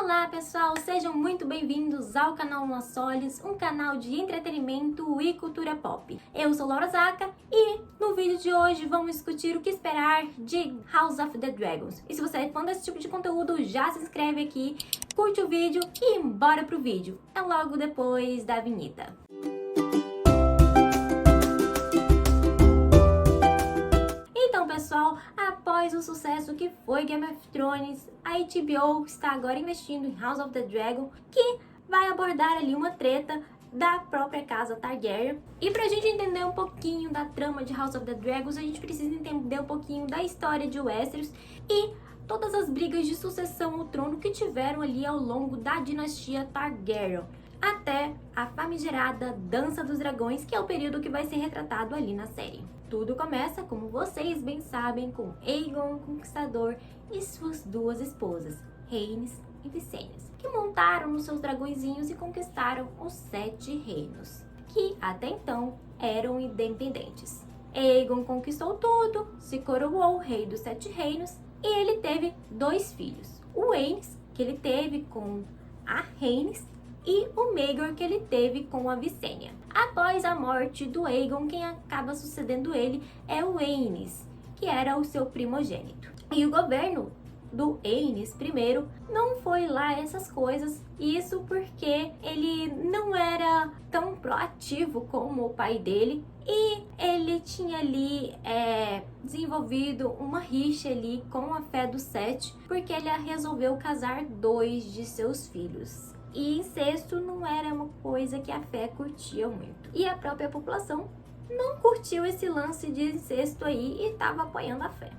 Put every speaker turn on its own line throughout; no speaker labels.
Olá pessoal, sejam muito bem-vindos ao canal Nossos, um canal de entretenimento e cultura pop. Eu sou Laura Zaka e no vídeo de hoje vamos discutir o que esperar de House of the Dragons. E se você é fã desse tipo de conteúdo, já se inscreve aqui, curte o vídeo e bora pro vídeo. É logo depois da vinheta. Então, pessoal, após o sucesso que foi Game of Thrones, a HBO está agora investindo em House of the Dragon, que vai abordar ali uma treta da própria casa Targaryen. E pra gente entender um pouquinho da trama de House of the Dragons, a gente precisa entender um pouquinho da história de Westeros e todas as brigas de sucessão ao trono que tiveram ali ao longo da dinastia Targaryen, até a famigerada Dança dos Dragões, que é o período que vai ser retratado ali na série. Tudo começa, como vocês bem sabem, com Aegon o Conquistador e suas duas esposas, Rhaenys e Visenya, que montaram nos seus dragõezinhos e conquistaram os 7 reinos, que até então eram independentes. Aegon conquistou tudo, se coroou rei dos 7 reinos e ele teve 2 filhos, o Aenys, que ele teve com a Rhaenys, e o Maegor, que ele teve com a Visenya. Após a morte do Aegon, quem acaba sucedendo ele é o Aenys, que era o seu primogênito. E o governo do Aenys primeiro não foi lá essas coisas, isso porque ele não era tão proativo como o pai dele e ele tinha ali desenvolvido uma rixa ali com a fé do Sete, porque ele resolveu casar 2 de seus filhos. E incesto não era uma coisa que a fé curtia muito. E a própria população não curtiu esse lance de incesto aí e estava apoiando a fé.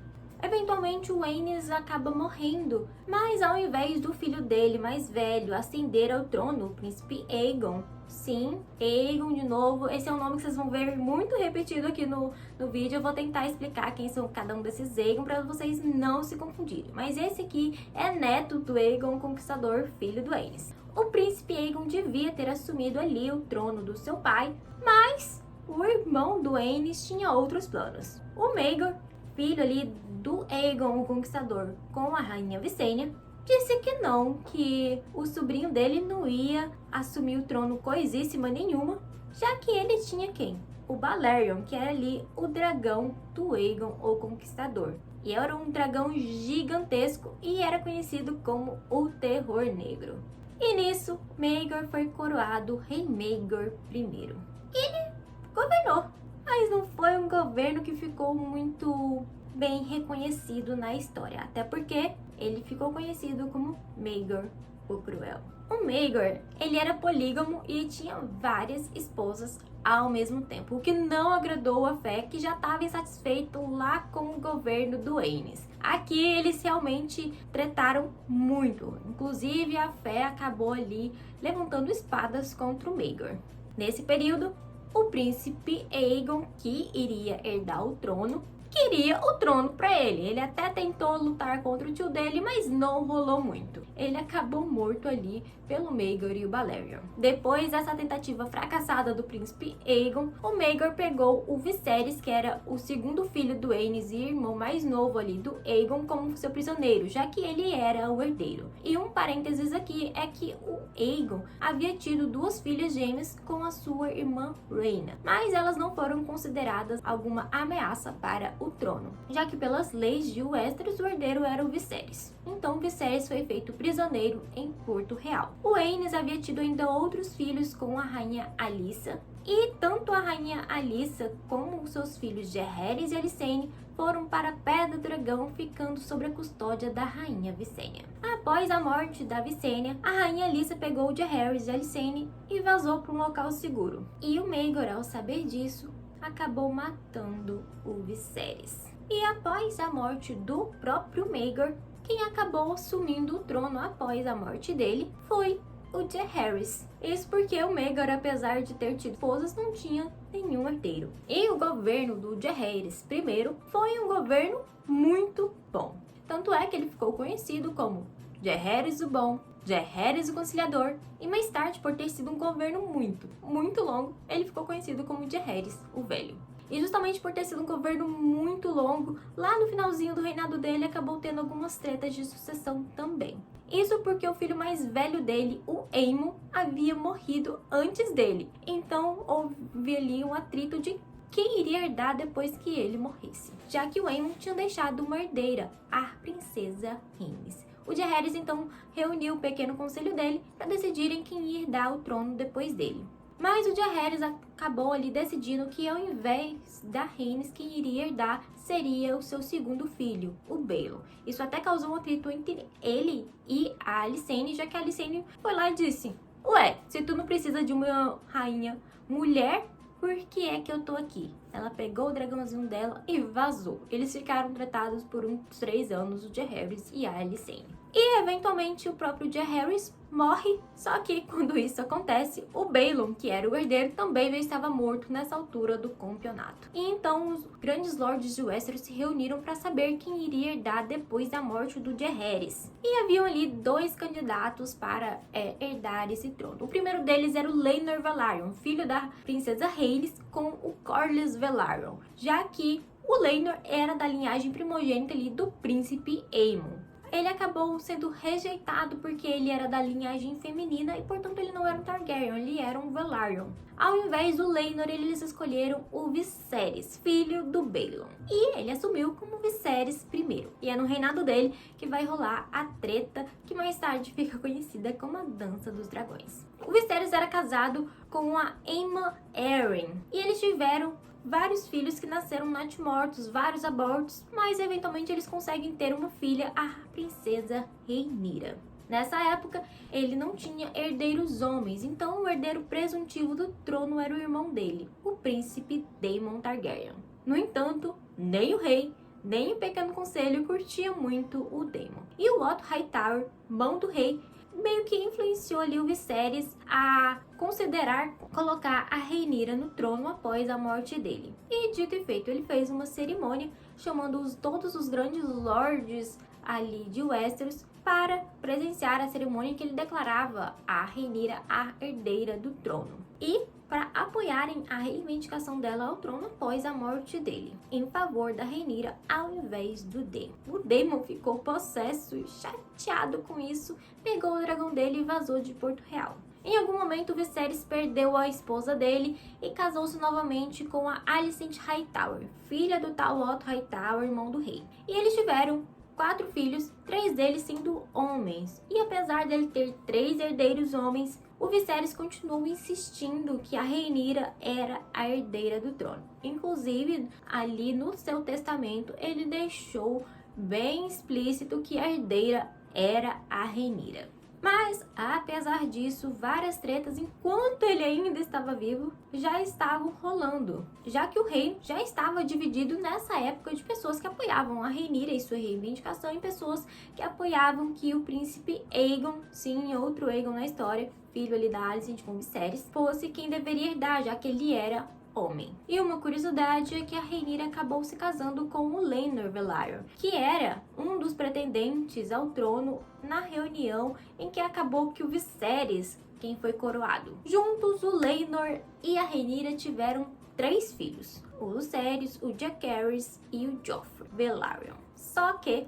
Eventualmente o Aenys acaba morrendo, mas ao invés do filho dele mais velho ascender ao trono, o príncipe Aegon, sim, Aegon de novo, esse é um nome que vocês vão ver muito repetido aqui no vídeo. Eu vou tentar explicar quem são cada um desses Aegon para vocês não se confundirem. Mas esse aqui é neto do Aegon Conquistador, filho do Aenys. O príncipe Aegon devia ter assumido ali o trono do seu pai, mas o irmão do Aenys tinha outros planos. O Maegor, filho ali do Aegon o Conquistador com a rainha Visenya, disse que não, que o sobrinho dele não ia assumir o trono coisíssima nenhuma, já que ele tinha quem? O Balerion, que era ali o dragão do Aegon o Conquistador. E era um dragão gigantesco e era conhecido como o Terror Negro. E nisso, Maegor foi coroado Rei Maegor I. Ele governou, mas não foi um governo que ficou muito bem reconhecido na história, até porque ele ficou conhecido como Maegor o Cruel. O Maegor, ele era polígamo e tinha várias esposas ao mesmo tempo, o que não agradou a fé, que já estava insatisfeito lá com o governo do Aenys. Aqui eles realmente tretaram muito, inclusive a fé acabou ali levantando espadas contra o Maegor. Nesse período, o príncipe Aegon, que iria herdar o trono, queria o trono para ele. Ele até tentou lutar contra o tio dele, mas não rolou muito. Ele acabou morto ali pelo Maegor e o Balerion. Depois dessa tentativa fracassada do príncipe Aegon, o Maegor pegou o Viserys, que era o segundo filho do Aenys e irmão mais novo ali do Aegon, como seu prisioneiro, já que ele era o herdeiro. E um parênteses aqui é que o Aegon havia tido 2 filhas gêmeas com a sua irmã Rhaena, mas elas não foram consideradas alguma ameaça para o trono, já que pelas leis de Westeros o herdeiro era o Viserys. Então Viserys foi feito prisioneiro em Porto Real. O Aenys havia tido ainda outros filhos com a rainha Alyssa, e tanto a rainha Alyssa como seus filhos Jaehaerys e Alysanne foram para a Pedra do Dragão, ficando sob a custódia da rainha Visenya. Após a morte da Visenya, a rainha Alyssa pegou Jaehaerys e Alysanne e vazou para um local seguro. E o Maegor, ao saber disso, acabou matando o Viserys. E após a morte do próprio Maegor, quem acabou assumindo o trono após a morte dele foi o Jaehaerys. Isso porque o Maegor, apesar de ter tido esposas, não tinha nenhum herdeiro. E o governo do Jaehaerys I foi um governo muito bom. Tanto é que ele ficou conhecido como Jaehaerys o Bom, Jaehaerys o Conciliador, e mais tarde, por ter sido um governo muito longo, ele ficou conhecido como Jaehaerys o Velho. E justamente por ter sido um governo muito longo, lá no finalzinho do reinado dele acabou tendo algumas tretas de sucessão também. Isso porque o filho mais velho dele, o Aemon, havia morrido antes dele. Então houve ali um atrito de quem iria herdar depois que ele morresse, já que o Aemon tinha deixado uma herdeira, a princesa Rhaenys. O Jaehaerys então reuniu o pequeno conselho dele para decidirem quem ia herdar o trono depois dele. Mas o Jaehaerys acabou ali decidindo que ao invés da Rhaenys, quem iria herdar seria o seu segundo filho, o Baelon. Isso até causou um atrito entre ele e a Alicente, já que a Alicente foi lá e disse: ué, se tu não precisa de uma rainha mulher, por que é que eu tô aqui? Ela pegou o dragãozinho dela e vazou. Eles ficaram tratados por uns 3 anos, o Jaehaerys e a Alicente. E eventualmente o próprio Jaehaerys morre, só que quando isso acontece, o Baelon, que era o herdeiro, também já estava morto nessa altura do campeonato. E então os grandes lords de Westeros se reuniram para saber quem iria herdar depois da morte do Jaehaerys. E haviam ali 2 candidatos para herdar esse trono. O primeiro deles era o Laenor Velaryon, filho da princesa Rhaenys, com o Corlys Velaryon, já que o Laenor era da linhagem primogênita ali do príncipe Aemon. Ele acabou sendo rejeitado porque ele era da linhagem feminina e, portanto, ele não era um Targaryen, ele era um Velaryon. Ao invés do Laenor, eles escolheram o Viserys, filho do Baelon. E ele assumiu como Viserys I. E é no reinado dele que vai rolar a treta que mais tarde fica conhecida como a Dança dos Dragões. O Viserys era casado com a Aemma Arryn e eles tiveram vários filhos que nasceram natimortos, vários abortos, mas eventualmente eles conseguem ter uma filha, a princesa Rhaenyra. Nessa época, ele não tinha herdeiros homens, então o herdeiro presuntivo do trono era o irmão dele, o príncipe Daemon Targaryen. No entanto, nem o rei, nem o pequeno conselho curtia muito o Daemon. E o Otto Hightower, mão do rei, meio que influenciou ali o Viserys a considerar colocar a Rhaenyra no trono após a morte dele. E dito e feito, ele fez uma cerimônia chamando todos os grandes lords ali de Westeros para presenciar a cerimônia que ele declarava a Rhaenyra a herdeira do trono. E para apoiarem a reivindicação dela ao trono após a morte dele, em favor da Rhaenyra ao invés do Daemon. O Daemon ficou possesso e chateado com isso, pegou o dragão dele e vazou de Porto Real. Em algum momento, Viserys perdeu a esposa dele e casou-se novamente com a Alicent Hightower, filha do tal Otto Hightower, irmão do rei. E eles tiveram 4 filhos, 3 deles sendo homens. E apesar dele ter 3 herdeiros homens, o Viserys continuou insistindo que a Rhaenyra era a herdeira do trono. Inclusive, ali no seu testamento, ele deixou bem explícito que a herdeira era a Rhaenyra. Mas, apesar disso, várias tretas, enquanto ele ainda estava vivo, já estavam rolando, já que o reino já estava dividido nessa época de pessoas que apoiavam a Rhaenyra e sua reivindicação e pessoas que apoiavam que o príncipe Aegon, sim, outro Aegon na história, filho ali da Alicent com Viserys, fosse quem deveria herdar, já que ele era homem. E uma curiosidade é que a Rhaenyra acabou se casando com o Laenor Velaryon, que era um dos pretendentes ao trono na reunião em que acabou que o Viserys quem foi coroado. Juntos, o Laenor e a Rhaenyra tiveram 3 filhos, o Lucerys, o Jacaerys e o Joffrey Velaryon. Só que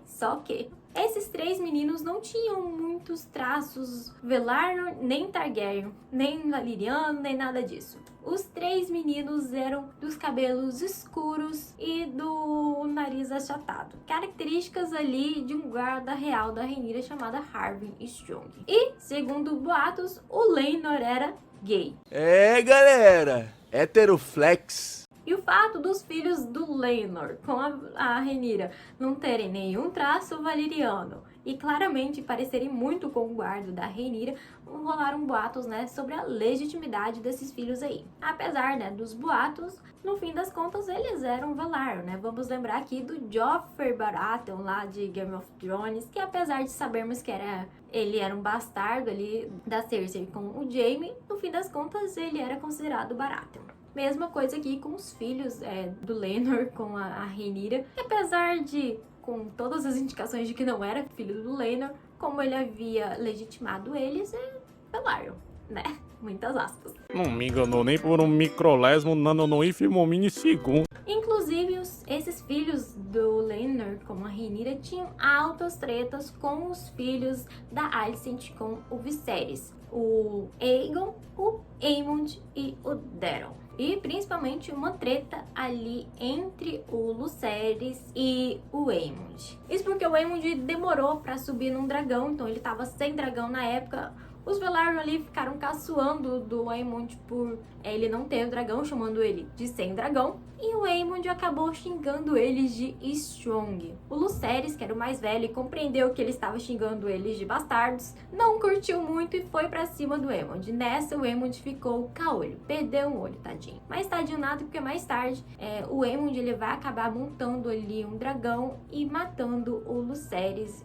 esses 3 meninos não tinham muitos traços Velaryon, nem Targaryen, nem Valyriano, nem nada disso. Os 3 meninos eram dos cabelos escuros e do nariz achatado. Características ali de um guarda real da Rhaenyra chamada Harwin Strong. E, segundo boatos, o Laenor era gay.
É, galera, heteroflex.
E o fato dos filhos do Laenor com a Rhaenyra não terem nenhum traço valeriano e claramente parecerem muito com o guarda da Rhaenyra, rolaram boatos, sobre a legitimidade desses filhos aí. Apesar, dos boatos, no fim das contas eles eram Velaryon, Vamos lembrar aqui do Joffrey Baratheon lá de Game of Thrones, que apesar de sabermos que ele era um bastardo ali da Cersei com o Jaime, no fim das contas ele era considerado Baratheon. Mesma coisa aqui com os filhos do Laenor com a Rhaenyra. Apesar de, com todas as indicações de que não era filho do Laenor, como ele havia legitimado eles, é Velaryon. né? Muitas aspas.
Não me enganou nem por um microlésimo nanonoínfimo minissegundo.
Inclusive, esses filhos do Laenor, como a Rhaenyra, tinham altas tretas com os filhos da Alicent, com o Viserys. O Aegon, o Aemond e o Daeron. E principalmente uma treta ali entre o Lucerys e o Aemond. Isso porque o Aemond demorou pra subir num dragão, então ele tava sem dragão na época. Os Velaryon ali ficaram caçoando do Aemond por ele não ter o dragão, chamando ele de sem dragão. E o Aemond acabou xingando eles de Strong. O Lucerys, que era o mais velho e compreendeu que ele estava xingando eles de bastardos, não curtiu muito e foi pra cima do Aemond. Nessa, o Aemond ficou caolho, perdeu um olho, tadinho. Mas tadinho nada, porque mais tarde o Aemond ele vai acabar montando ali um dragão e matando o Lucerys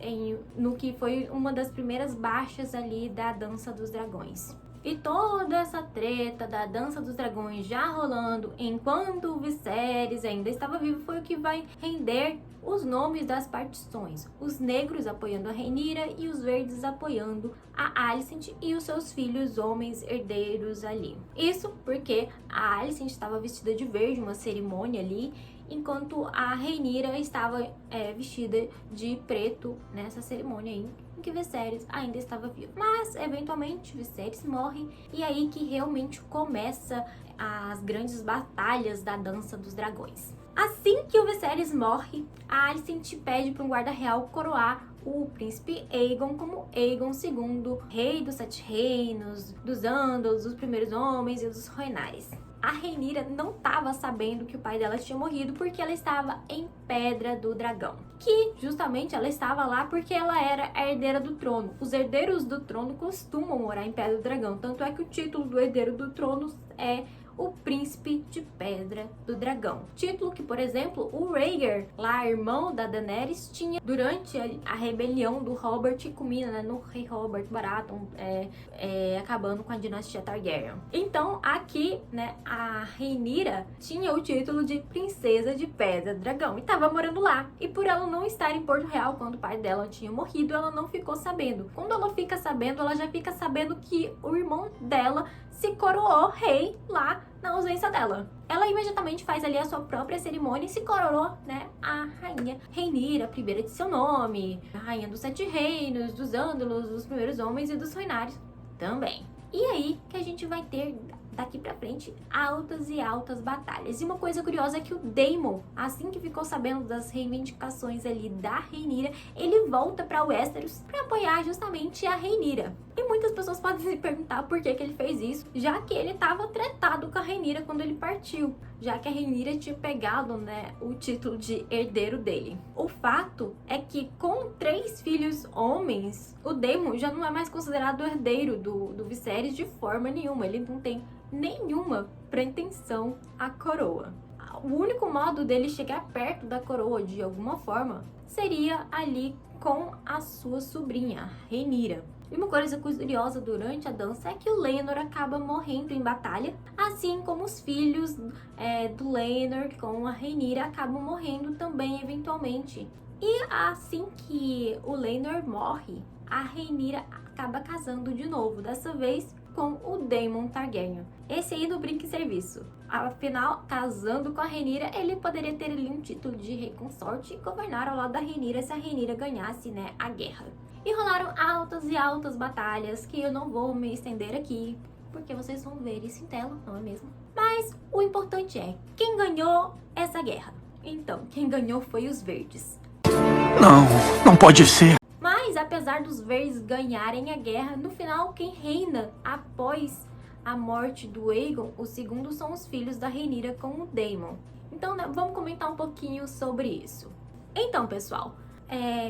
no que foi uma das primeiras baixas ali da Dança dos Dragões. E toda essa treta da Dança dos Dragões já rolando enquanto o Viserys ainda estava vivo foi o que vai render os nomes das partições. Os negros apoiando a Rhaenyra e os verdes apoiando a Alicent e os seus filhos homens herdeiros ali. Isso porque a Alicent estava vestida de verde, uma cerimônia ali, enquanto a Rhaenyra estava vestida de preto nessa cerimônia aí, em que Viserys ainda estava vivo. Mas, eventualmente, Viserys morre e aí que realmente começa as grandes batalhas da Dança dos Dragões. Assim que o Viserys morre, a Alicent pede para um guarda real coroar o príncipe Aegon como Aegon II, rei dos Sete Reinos, dos Andals, dos primeiros homens e dos Rhoynares. A Rhaenyra não estava sabendo que o pai dela tinha morrido porque ela estava em Pedra do Dragão. Que justamente ela estava lá porque ela era a herdeira do trono. Os herdeiros do trono costumam morar em Pedra do Dragão. Tanto é que o título do herdeiro do trono é o Príncipe de Pedra do Dragão. Título que, por exemplo, o Rhaegar, lá irmão da Daenerys, tinha durante a rebelião do Robert e Comina, né, no rei Robert Baratheon, acabando com a dinastia Targaryen. Então, aqui, né, a Rhaenyra tinha o título de Princesa de Pedra do Dragão e estava morando lá. E por ela não estar em Porto Real quando o pai dela tinha morrido, ela não ficou sabendo. Quando ela fica sabendo, ela já fica sabendo que o irmão dela se coroou rei lá na ausência dela. Ela imediatamente faz ali a sua própria cerimônia e se coroou, né, a rainha Rhaenyra, a primeira de seu nome, a rainha dos Sete Reinos, dos Ândalos, dos primeiros homens e dos Rhoynares também. E aí que a gente vai ter daqui pra frente altas e altas batalhas. E uma coisa curiosa é que o Daemon, assim que ficou sabendo das reivindicações ali da Rhaenyra, ele volta pra Westeros pra apoiar justamente a Rhaenyra. E muitas pessoas podem se perguntar por que ele fez isso, já que ele estava tretado com a Rhaenyra quando ele partiu, já que a Rhaenyra tinha pegado, né, o título de herdeiro dele. O fato é que com 3 filhos homens, o Daemon já não é mais considerado herdeiro do Viserys de forma nenhuma. Ele não tem nenhuma pretensão à coroa. O único modo dele chegar perto da coroa de alguma forma seria ali com a sua sobrinha, Rhaenyra. E uma coisa curiosa durante a dança é que o Laenor acaba morrendo em batalha, assim como os filhos do Laenor com a Rhaenyra acabam morrendo também eventualmente. E assim que o Laenor morre, a Rhaenyra acaba casando de novo, dessa vez com o Daemon Targaryen. Esse aí do brinque serviço. Afinal, casando com a Rhaenyra, ele poderia ter ali um título de rei consorte e governar ao lado da Rhaenyra se a Rhaenyra ganhasse, né, a guerra. E rolaram altas e altas batalhas que eu não vou me estender aqui, porque vocês vão ver isso em tela, não é mesmo? Mas o importante é, quem ganhou essa guerra? Então, quem ganhou foi os verdes.
Não pode ser.
Mas, apesar dos verdes ganharem a guerra, no final, quem reina após a morte do Aegon, o segundo, são os filhos da Rhaenyra com o Daemon. Então, né, vamos comentar um pouquinho sobre isso. Então, pessoal,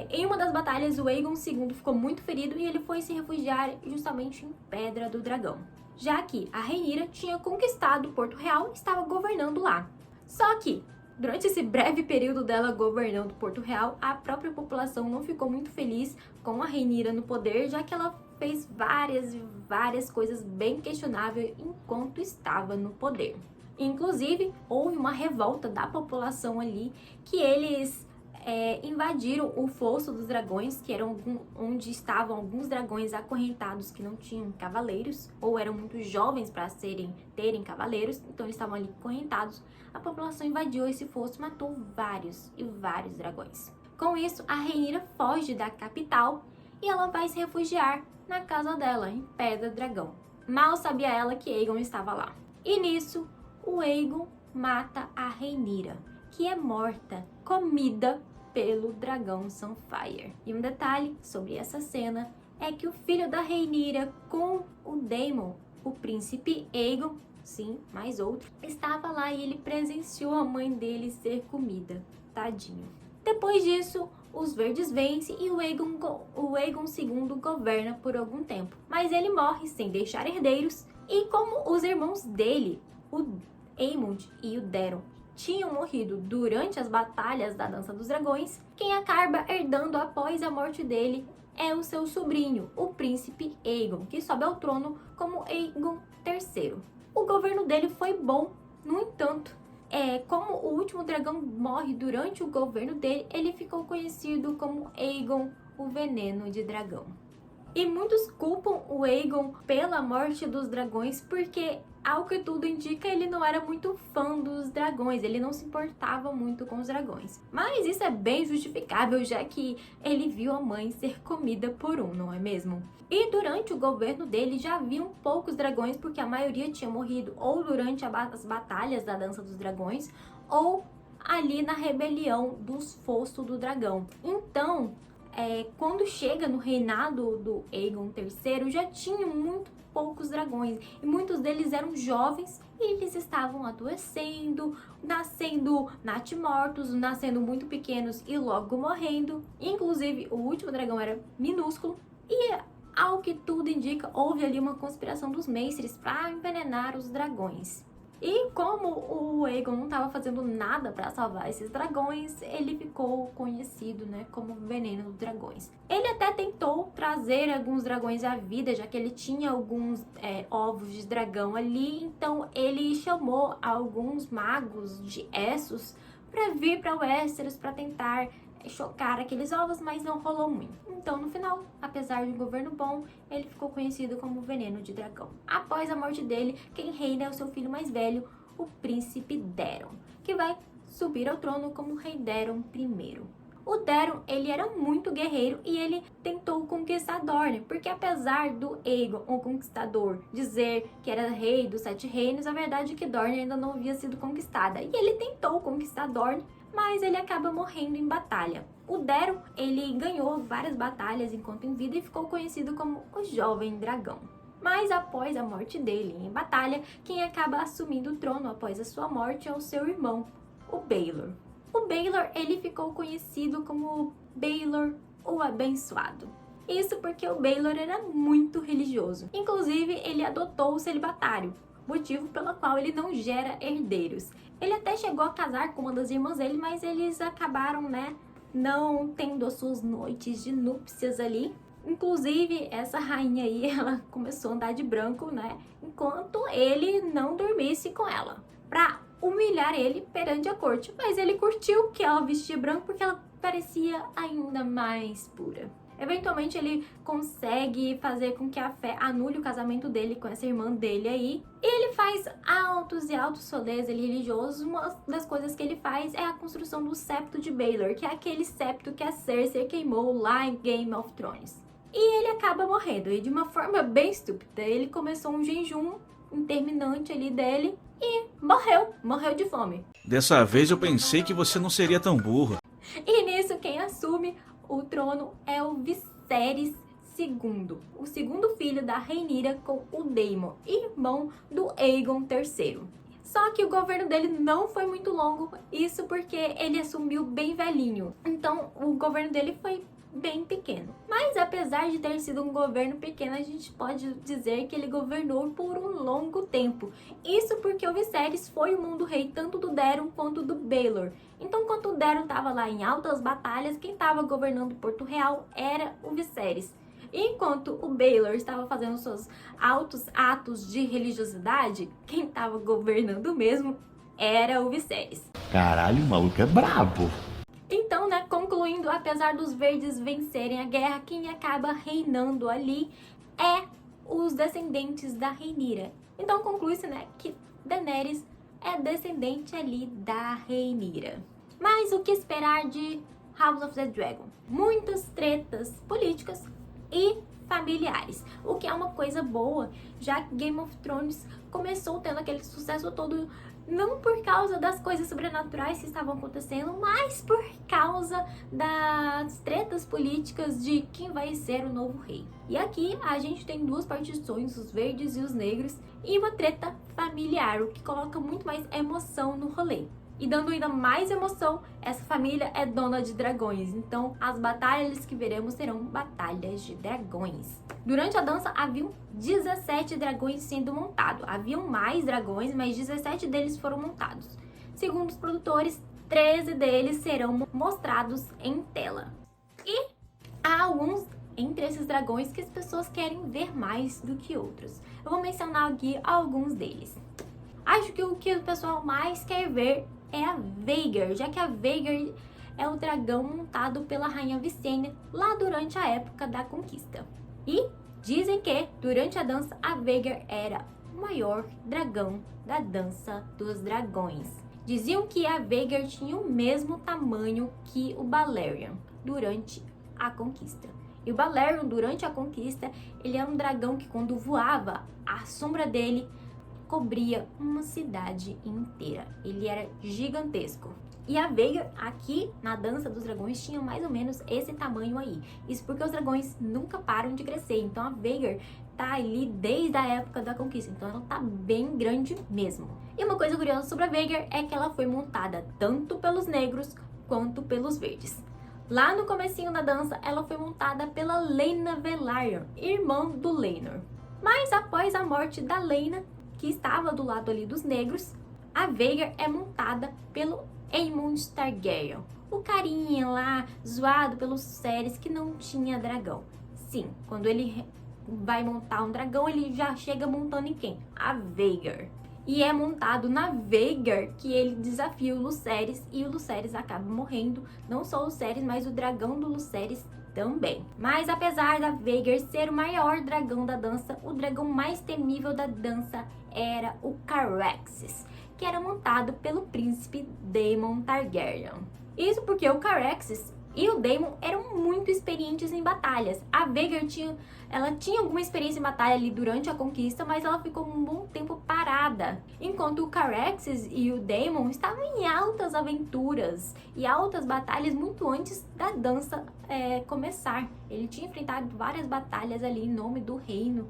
em uma das batalhas, o Aegon II ficou muito ferido e ele foi se refugiar justamente em Pedra do Dragão, já que a Rhaenyra tinha conquistado Porto Real e estava governando lá. Só que, durante esse breve período dela governando Porto Real, a própria população não ficou muito feliz com a Rhaenyra no poder, já que ela fez várias coisas bem questionáveis enquanto estava no poder. Inclusive, houve uma revolta da população ali, que eles invadiram o Fosso dos Dragões, que era onde estavam alguns dragões acorrentados que não tinham cavaleiros, ou eram muito jovens para terem cavaleiros, então eles estavam ali acorrentados. A população invadiu esse fosso e matou vários dragões. Com isso, a Rhaenyra foge da capital e ela vai se refugiar na casa dela, em Pedra Dragão. Mal sabia ela que Aegon estava lá. E nisso, o Aegon mata a Rhaenyra, que é morta, comida pelo dragão Sunfyre. E um detalhe sobre essa cena é que o filho da Rhaenyra com o Daemon, o príncipe Aegon, sim, mais outro, estava lá e ele presenciou a mãe dele ser comida. Tadinho. Depois disso, os verdes vencem e o Aegon II governa por algum tempo. Mas ele morre sem deixar herdeiros, e como os irmãos dele, o Aemond e o Daeron, tinham morrido durante as batalhas da Dança dos Dragões, quem acaba herdando após a morte dele é o seu sobrinho, o príncipe Aegon, que sobe ao trono como Aegon III. O governo dele foi bom, no entanto, como o último dragão morre durante o governo dele, ele ficou conhecido como Aegon, o Veneno de Dragão. E muitos culpam o Aegon pela morte dos dragões porque, ao que tudo indica, ele não era muito fã dos dragões, ele não se importava muito com os dragões. Mas isso é bem justificável, já que ele viu a mãe ser comida por um, não é mesmo? E durante o governo dele já haviam poucos dragões, porque a maioria tinha morrido ou durante as batalhas da Dança dos Dragões, ou ali na rebelião dos Fossos do Dragão. Então, quando chega no reinado do Aegon III, já tinham muito poucos dragões, e muitos deles eram jovens e eles estavam adoecendo, nascendo natimortos, nascendo muito pequenos e logo morrendo. Inclusive, o último dragão era minúsculo e, ao que tudo indica, houve ali uma conspiração dos Maesters para envenenar os dragões. E como o Aegon não estava fazendo nada para salvar esses dragões, ele ficou conhecido, né, como Veneno dos Dragões. Ele até tentou trazer alguns dragões à vida, já que ele tinha alguns ovos de dragão ali. Então ele chamou alguns magos de Essos para vir para Westeros para tentar chocar aqueles ovos, mas não rolou muito. Então, no final, apesar de um governo bom, ele ficou conhecido como Veneno de Dragão. Após a morte dele, quem reina é o seu filho mais velho, o príncipe Daeron, que vai subir ao trono como rei Daeron I. O Daeron, ele era muito guerreiro e ele tentou conquistar Dorne, porque apesar do Aegon, o Conquistador, dizer que era rei dos 7 reinos, a verdade é que Dorne ainda não havia sido conquistada. E ele tentou conquistar Dorne, mas ele acaba morrendo em batalha. O Daeron, ele ganhou várias batalhas enquanto em vida e ficou conhecido como o Jovem Dragão. Mas após a morte dele em batalha, quem acaba assumindo o trono após a sua morte é o seu irmão, o Baelor. O Baelor, ele ficou conhecido como Baelor, o Abençoado. Isso porque o Baelor era muito religioso. Inclusive, ele adotou o celibatário, motivo pelo qual ele não gera herdeiros. Ele até chegou a casar com uma das irmãs dele, mas eles acabaram, né, não tendo as suas noites de núpcias ali. Inclusive, essa rainha aí, ela começou a andar de branco, né, enquanto ele não dormisse com ela, pra humilhar ele perante a corte. Mas ele curtiu que ela vestia branco porque ela parecia ainda mais pura. Eventualmente ele consegue fazer com que a fé anule o casamento dele com essa irmã dele aí. E ele faz altos e altos rolês religiosos. Uma das coisas que ele faz é a construção do septo de Baelor, que é aquele septo que a Cersei queimou lá em Game of Thrones. E ele acaba morrendo, e de uma forma bem estúpida. Ele começou um jejum interminante ali dele e morreu de fome.
Dessa vez eu pensei que você não seria tão burro.
E nisso quem assume o trono é o Viserys II, o segundo filho da Rhaenyra com o Daemon, irmão do Aegon III. Só que o governo dele não foi muito longo, isso porque ele assumiu bem velhinho. Então o governo dele foi bem pequeno. Mas apesar de ter sido um governo pequeno, a gente pode dizer que ele governou por um longo tempo. Isso porque o Viserys foi o mundo rei tanto do Daeron quanto do Baelor. Então, enquanto o Daeron estava lá em altas batalhas, quem estava governando Porto Real era o Viserys. Enquanto o Baelor estava fazendo seus altos atos de religiosidade, quem estava governando mesmo era o Viserys.
Caralho, o maluco é brabo.
Então, né, com Concluindo, apesar dos verdes vencerem a guerra, quem acaba reinando ali é os descendentes da Rhaenyra. Então conclui-se, né, que Daenerys é descendente ali da Rhaenyra. Mas o que esperar de House of the Dragon? Muitas tretas políticas e familiares, o que é uma coisa boa, já que Game of Thrones começou tendo aquele sucesso todo não por causa das coisas sobrenaturais que estavam acontecendo, mas por causa das tretas políticas de quem vai ser o novo rei. E aqui a gente tem duas partições, os verdes e os negros, e uma treta familiar, o que coloca muito mais emoção no rolê. E dando ainda mais emoção, essa família é dona de dragões, então as batalhas que veremos serão batalhas de dragões. Durante a dança haviam 17 dragões sendo montados. Haviam mais dragões, mas 17 deles foram montados. Segundo os produtores, 13 deles serão mostrados em tela. E há alguns entre esses dragões que as pessoas querem ver mais do que outros. Eu vou mencionar aqui alguns deles. Acho que o que o pessoal mais quer ver é a Vhagar, já que a Vhagar é o dragão montado pela Rainha Visenya lá durante a época da conquista. E dizem que, durante a dança, a Vhagar era o maior dragão da dança dos dragões. Diziam que a Vhagar tinha o mesmo tamanho que o Balerion durante a conquista. E o Balerion, durante a conquista, ele era um dragão que, quando voava, a sombra dele cobria uma cidade inteira. Ele era gigantesco. E a Vhagar, aqui na Dança dos Dragões, tinha mais ou menos esse tamanho aí. Isso porque os dragões nunca param de crescer. Então a Vhagar tá ali desde a época da conquista. Então ela tá bem grande mesmo. E uma coisa curiosa sobre a Vhagar é que ela foi montada tanto pelos negros quanto pelos verdes. Lá no comecinho da dança, ela foi montada pela Laena Velaryon, irmã do Laenor. Mas após a morte da Laena, que estava do lado ali dos negros, a Vhagar é montada pelo Aemond Targaryen, o carinha lá zoado pelos Cerys que não tinha dragão. Sim, quando ele vai montar um dragão, ele já chega montando em quem? A Vhagar. E é montado na Vhagar que ele desafia o Lucerys e o Lucerys acaba morrendo. Não só o Lucerys, mas o dragão do Lucerys também. Mas apesar da Vhagar ser o maior dragão da dança, o dragão mais temível da dança era o Caraxes, que era montado pelo príncipe Daemon Targaryen. Isso porque o Caraxes e o Daemon eram muito experientes em batalhas. A Vhagar tinha alguma experiência em batalha ali durante a conquista, mas ela ficou um bom tempo parada. Enquanto o Caraxes e o Daemon estavam em altas aventuras e altas batalhas muito antes da dança começar. Ele tinha enfrentado várias batalhas ali em nome do reino,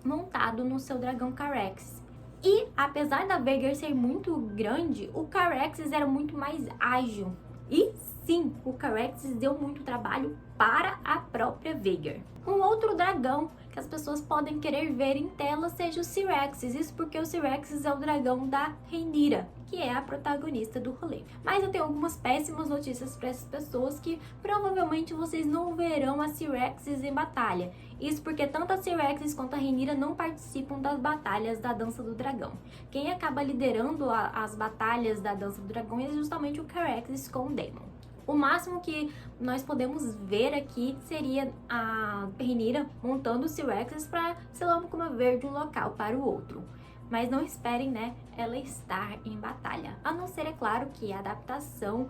montado no seu dragão Caraxes. E apesar da Vhagar ser muito grande, o Caraxes era muito mais ágil. E sim, o Caraxes deu muito trabalho para a própria Vhagar. Um outro dragão que as pessoas podem querer ver em tela seja o Syraxes. Isso porque o Syraxes é o dragão da Rhaenyra, que é a protagonista do rolê. Mas eu tenho algumas péssimas notícias para essas pessoas, que provavelmente vocês não verão a Syraxes em batalha. Isso porque tanto a Syraxes quanto a Rhaenyra não participam das batalhas da Dança do Dragão. Quem acaba liderando as batalhas da Dança do Dragão é justamente o Caraxes com o Daemon. O máximo que nós podemos ver aqui seria a Rhaenyra montando o Syraxes para se locomover de um local para o outro. Mas não esperem, né, ela estar em batalha. A não ser, é claro, que a adaptação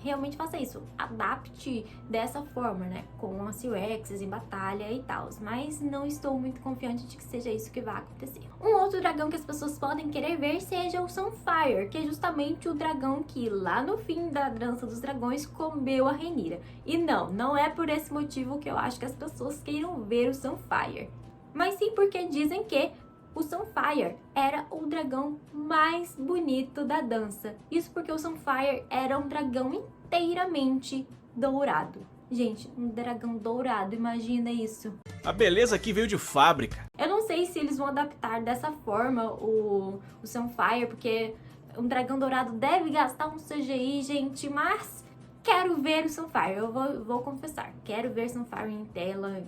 realmente faça isso. Adapte dessa forma, né, com a Syraxes em batalha e tal. Mas não estou muito confiante de que seja isso que vai acontecer. Um outro dragão que as pessoas podem querer ver seja o Sunfyre, que é justamente o dragão que lá no fim da Dança dos Dragões comeu a Rhaenyra. E não é por esse motivo que eu acho que as pessoas queiram ver o Sunfyre. Mas sim porque dizem que o Sunfyre era o dragão mais bonito da dança. Isso porque o Sunfyre era um dragão inteiramente dourado. Gente, um dragão dourado, imagina isso.
A beleza aqui veio de fábrica.
Eu não sei se eles vão adaptar dessa forma o Sunfyre, porque um dragão dourado deve gastar um CGI, gente, mas quero ver o Sunfyre, eu vou confessar. Quero ver Sunfyre em tela.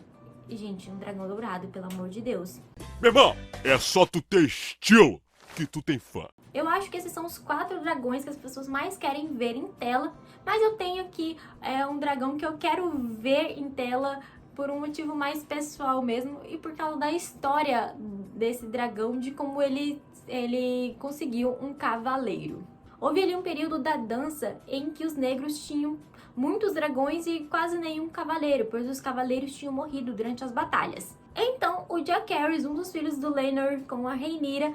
E, gente, um dragão dourado, pelo amor de Deus.
Meu irmão, é só tu ter estilo que tu tem fã.
Eu acho que esses são os 4 dragões que as pessoas mais querem ver em tela, mas eu tenho aqui um dragão que eu quero ver em tela por um motivo mais pessoal mesmo e por causa da história desse dragão, de como ele conseguiu um cavaleiro. Houve ali um período da dança em que os negros tinham muitos dragões e quase nenhum cavaleiro, pois os cavaleiros tinham morrido durante as batalhas. Então, o Jacaerys, um dos filhos do Laenor com a Rhaenyra,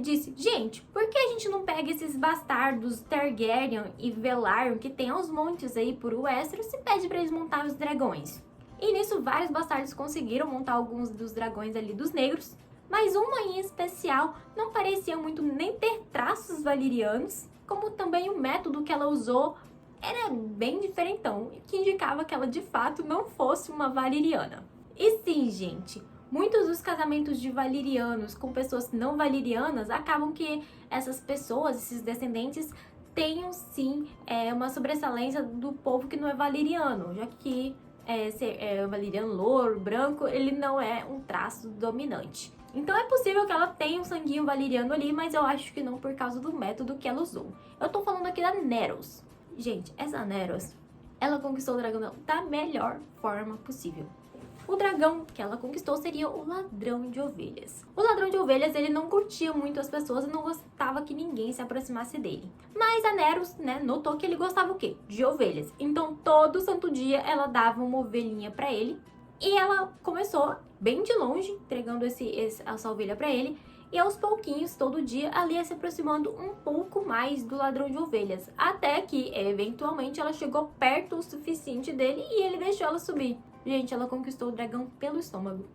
disse: gente, por que a gente não pega esses bastardos Targaryen e Velaryon que tem aos montes aí por Westeros e pede pra eles montar os dragões? E nisso vários bastardos conseguiram montar alguns dos dragões ali dos negros, mas uma em especial não parecia muito nem ter traços valerianos, como também o método que ela usou era bem diferentão, que indicava que ela de fato não fosse uma valeriana. E sim, gente, muitos dos casamentos de valerianos com pessoas não valerianas acabam que essas pessoas, esses descendentes, tenham sim uma sobressalência do povo que não é valeriano, já que o valeriano louro, branco, ele não é um traço dominante. Então é possível que ela tenha um sanguinho valeriano ali, mas eu acho que não por causa do método que ela usou. Eu tô falando aqui da Neros. Gente, essa Neros, ela conquistou o dragão da melhor forma possível. O dragão que ela conquistou seria o ladrão de ovelhas. O ladrão de ovelhas, ele não curtia muito as pessoas e não gostava que ninguém se aproximasse dele. Mas a Neros, notou que ele gostava o quê? De ovelhas. Então, todo santo dia, ela dava uma ovelhinha pra ele. E ela começou bem de longe, entregando essa ovelha pra ele. E aos pouquinhos, todo dia, ela ia se aproximando um pouco mais do ladrão de ovelhas. Até que, eventualmente, ela chegou perto o suficiente dele e ele deixou ela subir. Gente, ela conquistou o dragão pelo estômago.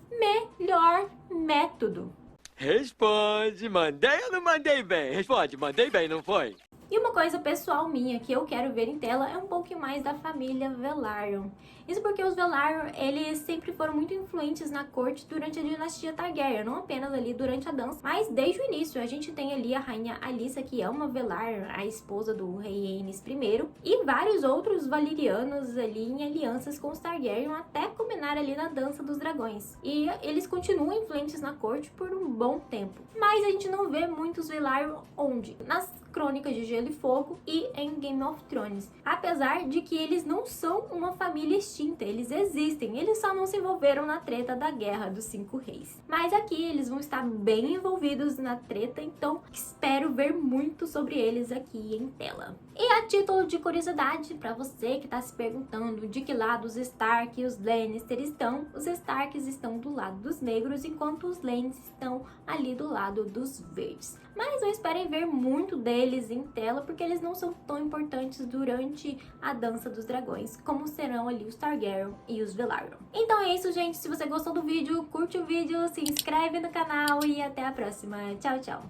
Melhor método.
Responde, mandei ou não mandei bem? Responde, mandei bem, não foi?
E uma coisa pessoal minha que eu quero ver em tela é um pouquinho mais da família Velaryon. Isso porque os Velaryon, eles sempre foram muito influentes na corte durante a dinastia Targaryen, não apenas ali durante a dança, mas desde o início. A gente tem ali a rainha Alyssa, que é uma Velaryon, a esposa do rei Aenys I, e vários outros valerianos ali em alianças com os Targaryen até culminar ali na dança dos dragões. E eles continuam influentes na corte por um bom tempo. Mas a gente não vê muitos Velaryon onde? Nas Crônicas de Gelo e Fogo e em Game of Thrones. Apesar de que eles não são uma família extinta, eles existem, eles só não se envolveram na treta da Guerra dos 5 Reis. Mas aqui eles vão estar bem envolvidos na treta, então espero ver muito sobre eles aqui em tela. E a título de curiosidade, para você que está se perguntando de que lado os Stark e os Lannister estão, os Starks estão do lado dos negros, enquanto os Lannister estão ali do lado dos verdes. Mas não esperem ver muito deles em tela, porque eles não são tão importantes durante a Dança dos Dragões, como serão ali os Targaryen e os Velaryon. Então é isso, gente. Se você gostou do vídeo, curte o vídeo, se inscreve no canal e até a próxima. Tchau, tchau!